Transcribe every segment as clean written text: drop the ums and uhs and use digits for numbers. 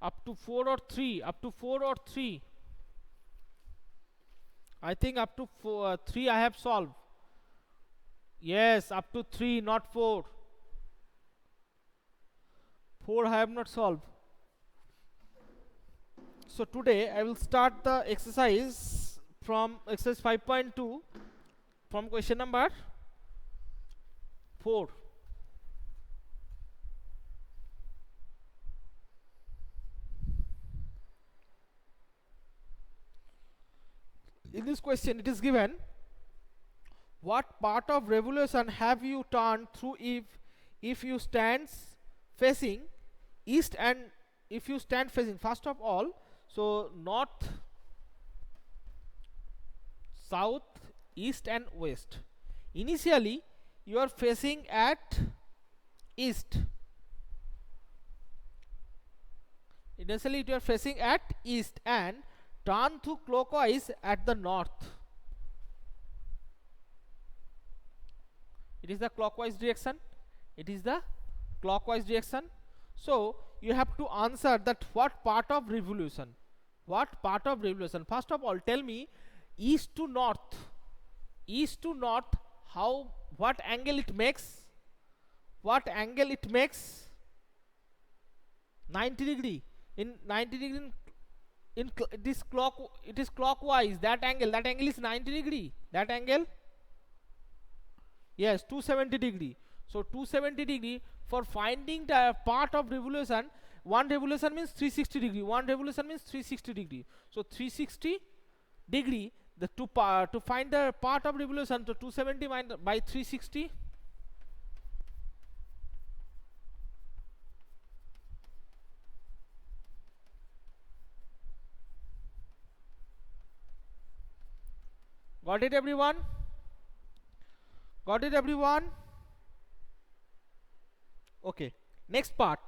Up to 4 or 3? Up to 4 or 3? I think up to 3 I have solved. Yes, up to 3, not 4. 4 I have not solved. So today I will start the exercise from exercise 5.2 from question number 4. In this question it is given, what part of revolution have you turned through if you stand facing east, and if you stand facing, first of all, so north, south, east and west. Initially you are facing at east. Initially you are facing at east and turn to clockwise at the north. It is the clockwise direction. It is the clockwise direction. So you have to answer that what part of revolution. What part of revolution? First of all, tell me east to north. East to north, how, what angle it makes? What angle it makes? 90 degree. In 90 degree it is clockwise. That angle is 90 degree. That angle, yes, 270 degree. So 270 degree, for finding the part of revolution, one revolution means 360 degree. One revolution means 360 degree. So 360 degree, the to find the part of revolution, so 270 by 360. Got it, everyone? Got it, everyone? Okay, next part.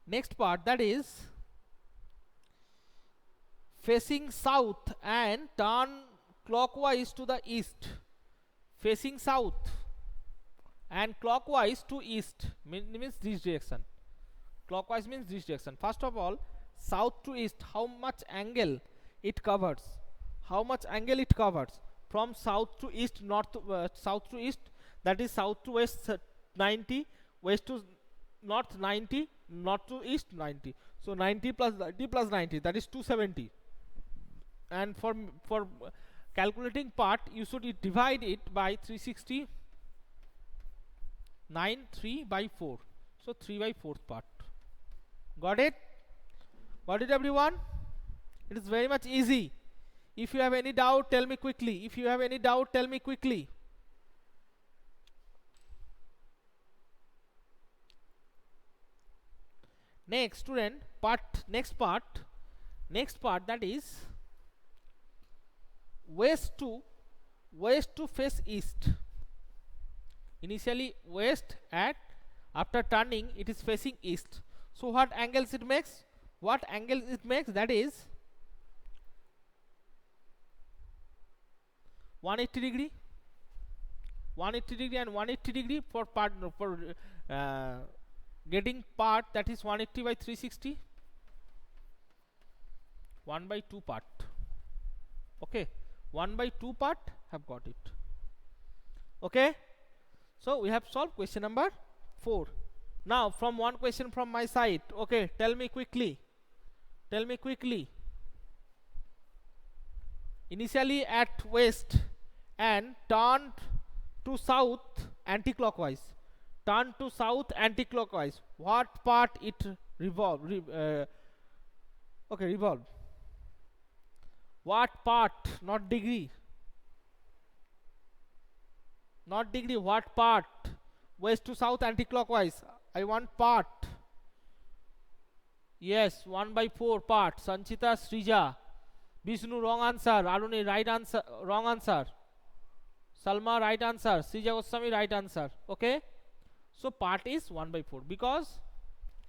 Next part, that is facing south and turn clockwise to the east. Facing south and clockwise to east means this direction. Clockwise means this direction. First of all, south to east, how much angle it covers? How much angle it covers? From south to east, north to south to east, that is south to west 90, west to north 90, north to east 90. So 90 plus 90, that is 270. And for calculating part, you should divide it by 360. 3 by 4. So 3 by 4th part. Got it? Got it, everyone? It is very much easy. If you have any doubt, tell me quickly. If you have any doubt, tell me quickly. Next, student, next part, that is west to face east. Initially west, after turning it is facing east. So what angles it makes? What angle it makes? That is 180 degree. 180 degree and 180 degree for part, for getting part, that is 180 by 360. 1 by 2 part. Okay, 1 by 2 part, have got it. Okay, so we have solved question number 4. Now from one question from my side. Okay, tell me quickly. Tell me quickly. Initially at west and turned to south anti-clockwise. Turn to south anti-clockwise. What part it revolve? Okay, revolve. What part? Not degree. Not degree. What part? West to south anti-clockwise. I want part. Yes, 1 by 4 part. Sanchita, Srija. Vishnu, wrong answer. Aruni, right answer. Wrong answer. Salma, right answer. Srija Goswami, right answer. Okay. So part is 1 by 4 because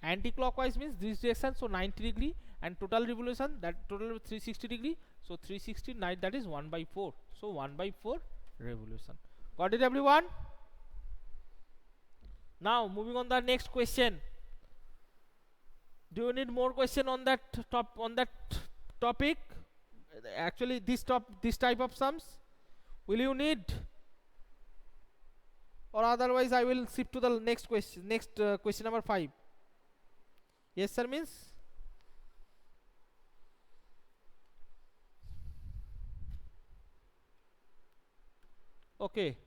anti-clockwise means this direction, so 90 degree, and total revolution, that total 360 degree, so 360, that is 1 by 4. So 1 by 4 revolution. Got it, everyone? Now moving on the next question. Do you need more question on that topic? Actually, this type of sums. Will you need? Or otherwise, I will shift to the next question. Next question number 5. Yes, sir. Means. Okay.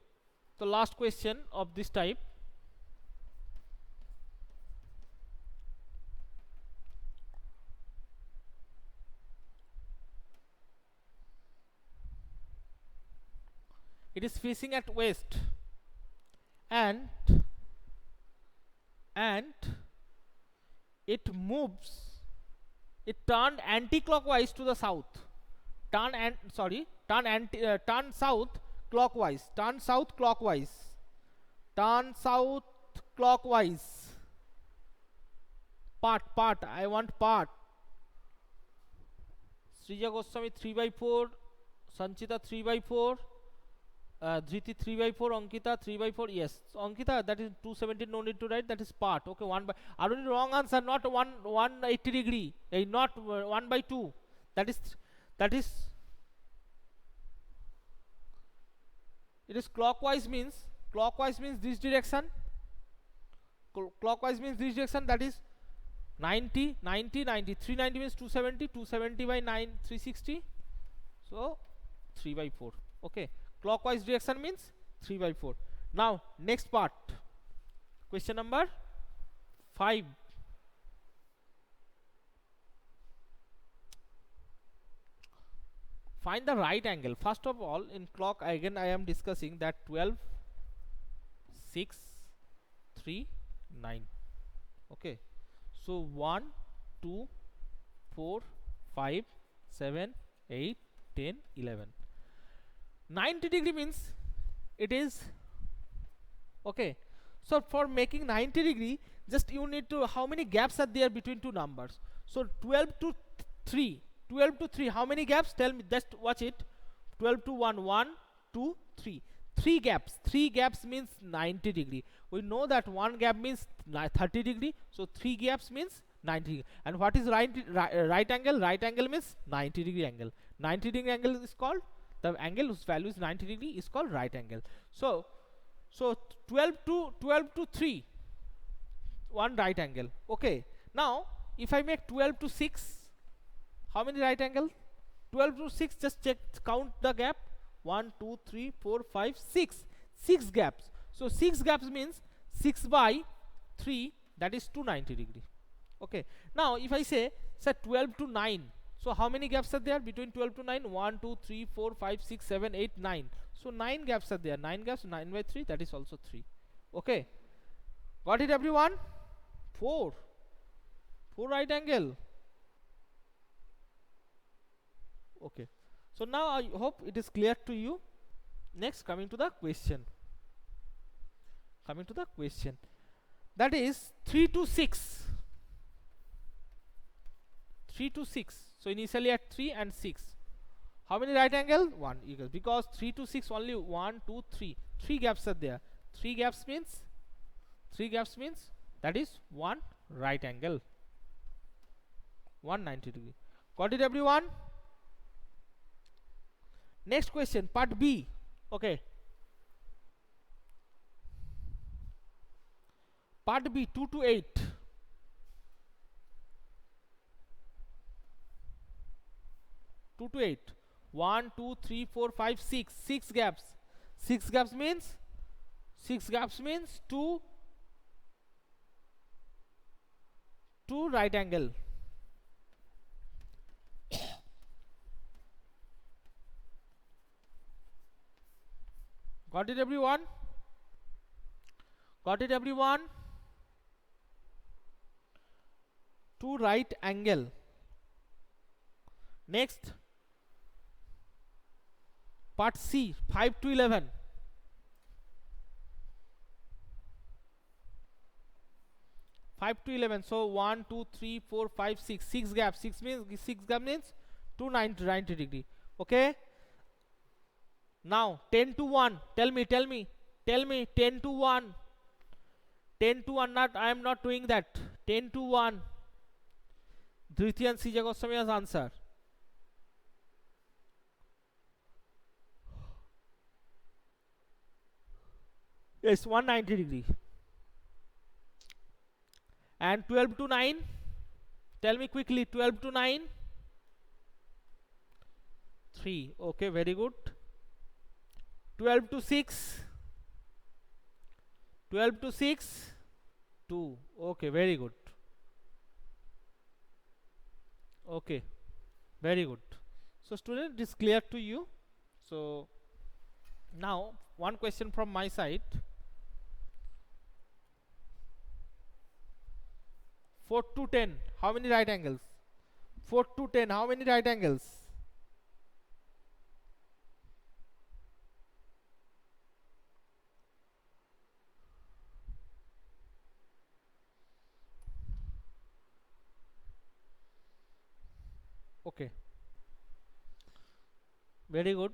So last question of this type. It is facing at west, and it moves. It turned anti-clockwise to the south. Turn south clockwise. Turn south clockwise. Turn south clockwise. Part. I want part. Srija Goswami 3/4. Sanchita 3/4. Dhriti 3/4, Ankita 3/4. Yes, Ankita, that is 217. No need to write. That is part. Okay, 1 by. Aruni, wrong answer. Not 180 degree. Not 1/2. That is. It is clockwise means this direction. Clockwise means this direction. That is 90. 390 means 270. 270 by 9, 360. So 3/4. Okay. Clockwise direction means 3/4. Now next part, question number 5. Find the right angle. First of all, in clock, again I am discussing that 12, 6, 3, 9. Okay, so 1, 2, 4, 5, 7, 8, 10, 11. 90 degree means it is okay. So for making 90 degree, just you need to, how many gaps are there between two numbers? So 12 to 3, how many gaps? Tell me, just watch it. 12 to 1, 1, 2, 3. 3 gaps means 90 degree. We know that 1 gap means 30 degree. So 3 gaps means 90 degree. And what is right angle? Right angle means 90 degree angle. 90 degree angle is called, the angle whose value is 90 degree is called right angle. So 12 to 3, one right angle. Okay, now if I make 12 to 6, how many right angle? 12 to 6, just check, count the gap. 1, 2, 3, 4, 5, 6. 6 gaps. So 6 gaps means 6 by 3, that is 290 degree. Okay, now if I say 12 to 9, so how many gaps are there between 12 to 9? 1, 2, 3, 4, 5, 6, 7, 8, 9. So 9 gaps are there. 9 gaps, 9 by 3, that is also 3. Okay, got it everyone? 4 right angle. Okay, so now I hope it is clear to you. Next, coming to the question, that is 3 to 6. So initially at 3 and 6, how many right angle? 1 equals, because 3 to 6 only 1, 2, 3. 3 gaps are there. 3 gaps means that is 1 right angle, 190 degree. Got it everyone? Next question, part B. Okay, part B, 2 to 8. 2 to 8. 1, 2, 3, 4, 5, 6. 6 gaps. 6 gaps means 2 right angle. Got it everyone? 2 right angle. Next, part C, 5 to 11. 5 to 11. So 1, 2, 3, 4, 5, 6. 6 gaps. 6 gap means 290 degree. Okay. Now 10 to 1. Tell me. 10 to 1. 10 to 1 not, I am not doing that. 10 to 1. Dhritian CJ Goswami's answer. Yes, 190 degree. And 12 to 9. Tell me quickly. 12 to 9. 3. Okay, very good. 12 to 6. 12 to 6. 2. Okay, very good. Okay, very good. So student, it is clear to you. So now one question from my side. 4 to 10, how many right angles? 4 to 10, how many right angles? Okay, very good.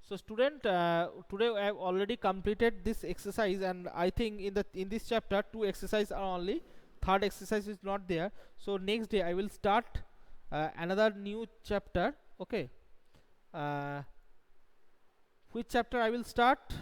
So student, today I have already completed this exercise, and I think in this chapter 2 exercises are only, third exercise is not there. So next day I will start another new chapter. Okay, which chapter I will start?